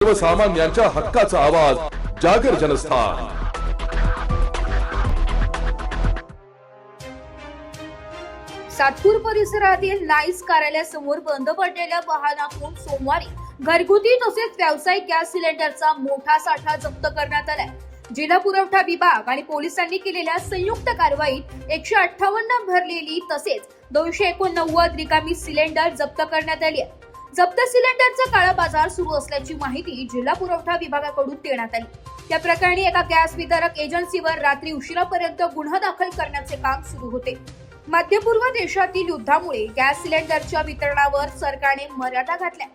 सर्वसामान्यांच्या हक्काचा आवाज जागर जनस्थान। सातपूर परिसरातील नाईस कार्यालयासमोर बंद पडलेल्या वाहनातून सोमवारी घरगुती तसेच व्यावसायिक गॅस सिलेंडरचा मोठा साठा जप्त करण्यात आलाय। जिल्हा पुरवठा विभाग आणि पोलिसांनी केलेल्या संयुक्त कारवाईत 158 भरलेली तसेच 289 रिकामी सिलेंडर जप्त करण्यात आली आहे। जप्त सिलेंडरचा काळा बाजार सुरू असल्याची माहिती जिल्हा पुरवठा विभागाकडून देण्यात आली। या प्रकरणी एका गॅस वितरक एजन्सीवर रात्री उशिरापर्यंत गुन्हा दाखल करण्याचे काम सुरू होते। मध्य पूर्व देशातील युद्धामुळे गॅस सिलेंडरच्या वितरणावर सरकारने मर्यादा घातल्या।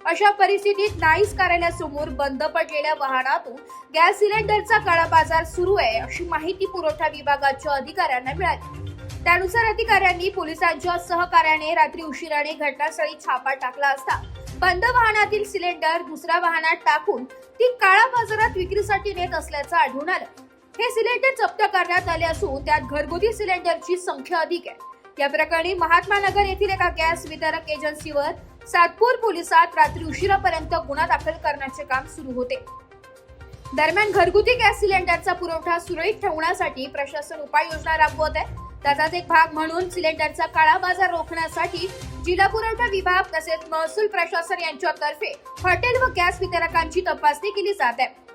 अशा परिस्थितीत नाईस कार्यालयासमोर बंद पडलेल्या वाहनातून गॅस सिलेंडरचा काळा बाजार सुरू आहे अशी माहिती पुरवठा विभागाच्या अधिकाऱ्यांना मिळाली। त्यानुसार अधिकाऱ्यांनी पोलिसांच्या सहकार्याने रात्री उशिराने घटनास्थळी छापा टाकला असता बंद वाहनातील सिलेंडर दुसऱ्या वाहनात टाकून ती काळा बाजारात विक्रीसाठी नेत असल्याचं आढळून आलं। हे सिलेंडर जप्त करण्यात आले असून त्यात घरगुती सिलेंडरची संख्या अधिक आहे। या प्रकरणी महात्मा नगर येथील एका गॅस वितरक एजन्सीवर सातपूर पोलिसात रात्री उशिरापर्यंत गुन्हा दाखल करण्याचे काम सुरू होते। दरम्यान घरगुती गॅस सिलेंडरचा पुरवठा सुरळीत ठेवण्यासाठी प्रशासन उपाययोजना राबवत आहे। त्याचाच एक भाग म्हणून सिलेंडरचा काळा बाजार रोखण्यासाठी जिल्हा पुरवठा विभाग तसेच महसूल प्रशासन यांच्यातर्फे हॉटेल व गॅस वितरकांची तपासणी केली जात आहे।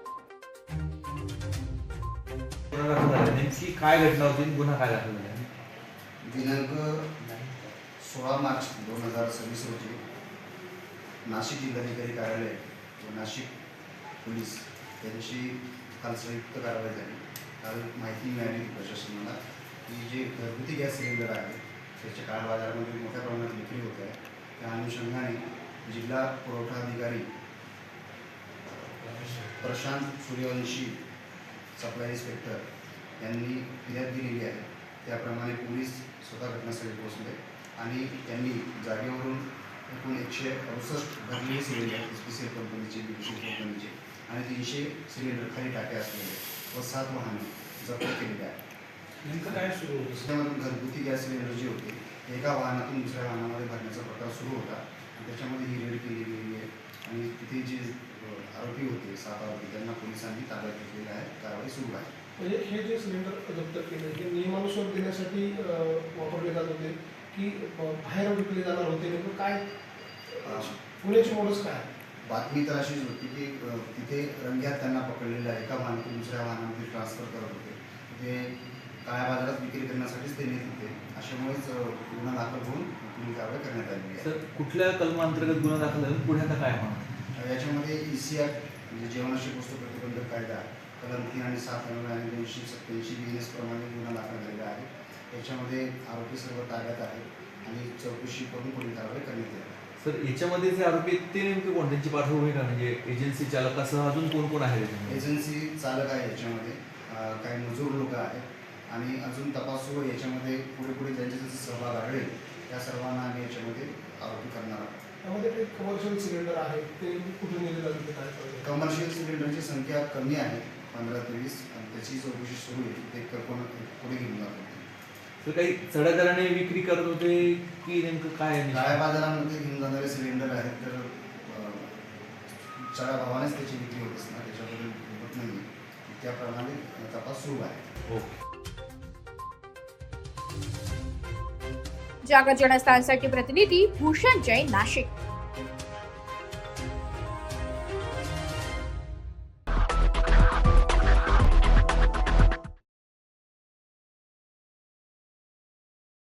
नेमकी काय घटना होती, गुन्हा काय दाखल झाला? दिनांक 16 मार्च 2026 रोजी नाशिक जिल्हाधिकारी कार्यालय व नाशिक पोलीस यांची काल संयुक्त कारवाई झाली। काल माहिती मिळाली प्रशासनाला की जे घरगुती गॅस सिलेंडर आहे त्याच्या काळा बाजारामध्ये मोठ्या प्रमाणात विक्री होत आहे। त्या अनुषंगाने जिल्हा पुरवठा अधिकारी प्रशांत सूर्यवंशी सप्लाय इन्स्पेक्टर यांनी फिर्याद दिलेली आहे। त्याप्रमाणे पोलीस स्वतः घटनास्थळी पोहोचले आणि त्यांनी जागेवरून एकूण 168 भरलेले सिलेंडर स्पेशल कंपनीचे BPCL कंपनीचे आणि 300 सिलेंडर खाली टाके असलेले व 7 वाहने जप्त केलेले आहेत। नेमकं काय सुरू होतं? त्याच्यामधून घरगुती गॅस सिलेंडर जे होते एका वाहनातून दुसऱ्या वाहनामध्ये भरण्याचा प्रकार सुरू होता आणि त्याच्यामध्ये ही रेड केली गेली आहे आणि तिथे जे आरोपी होते 7 आरोपी त्यांना पोलिसांनी ताब्यात घेतलेलं आहे। कारवाई सुरू आहे। म्हणजे हे जे सिलेंडर जप्त केले हे नियमानुसार देण्यासाठी वापरले जात होते की बाहेर विकले जाणार होते, नेमकं काय पुण्याची मोडस काय? बातमी तर अशीच होती की तिथे रंग्यात त्यांना पकडलेलं आहे। एका वाहनातून दुसऱ्या वाहनामध्ये ट्रान्सफर करत होते, ते काळ्या बाजारात विक्री करण्यासाठीच ते नेत होते। अशामुळेच गुन्हा दाखल होऊन पुढील कारवाई करण्यात आलेली आहे। सर, कुठल्या कलमांतर्गत गुन्हा दाखल झाला, पुण्याचा काय म्हणा? याच्यामध्ये EC Act म्हणजे जेवणाशी वस्तू प्रतिबंधक कायदा कलम 3 आणि 7 आणि 287 BNS प्रमाणे गुन्हा दाखल झालेला आहे। याच्यामध्ये आरोपी सर्व ताब्यात आहेत आणि चौकशी करून पुढील कारवाई करण्यात येईल। सर, याच्यामध्ये जे आरोपी ते नेमके कोण, त्यांची पार्श्वभूमी का, म्हणजे एजन्सी चालकासह अजून कोण कोण आहे? एजन्सी चालक आहे, याच्यामध्ये काही मजूर लोक आहेत आणि अजून तपास सुरू। याच्यामध्ये पुढे पुढे ज्यांचे सहभाग आढळेल त्या सर्वांना आम्ही याच्यामध्ये आरोपी करणार आहोत। त्यामध्ये काही कमर्शियल सिलेंडर आहे ते कुठे नेले जाते काय? कमर्शियल सिलेंडरची संख्या कमी आहे 15 ते 20 आणि त्याची चौकशी सुरू आहे। ते पुढे घेऊन जात होते। तर काही चढ्या दराने विक्री करत होते की नेमकं काय? काळ्या बाजारामध्ये घेऊन जाणारे सिलेंडर आहेत तर चढ्या भावानेच त्याची विक्री होत असणार, त्याच्याबद्दल होत नाही। त्याप्रमाणे तपास सुरू आहे। जागर जनस्थानसाठी प्रतिनिधी भूषण जैन, नाशिक।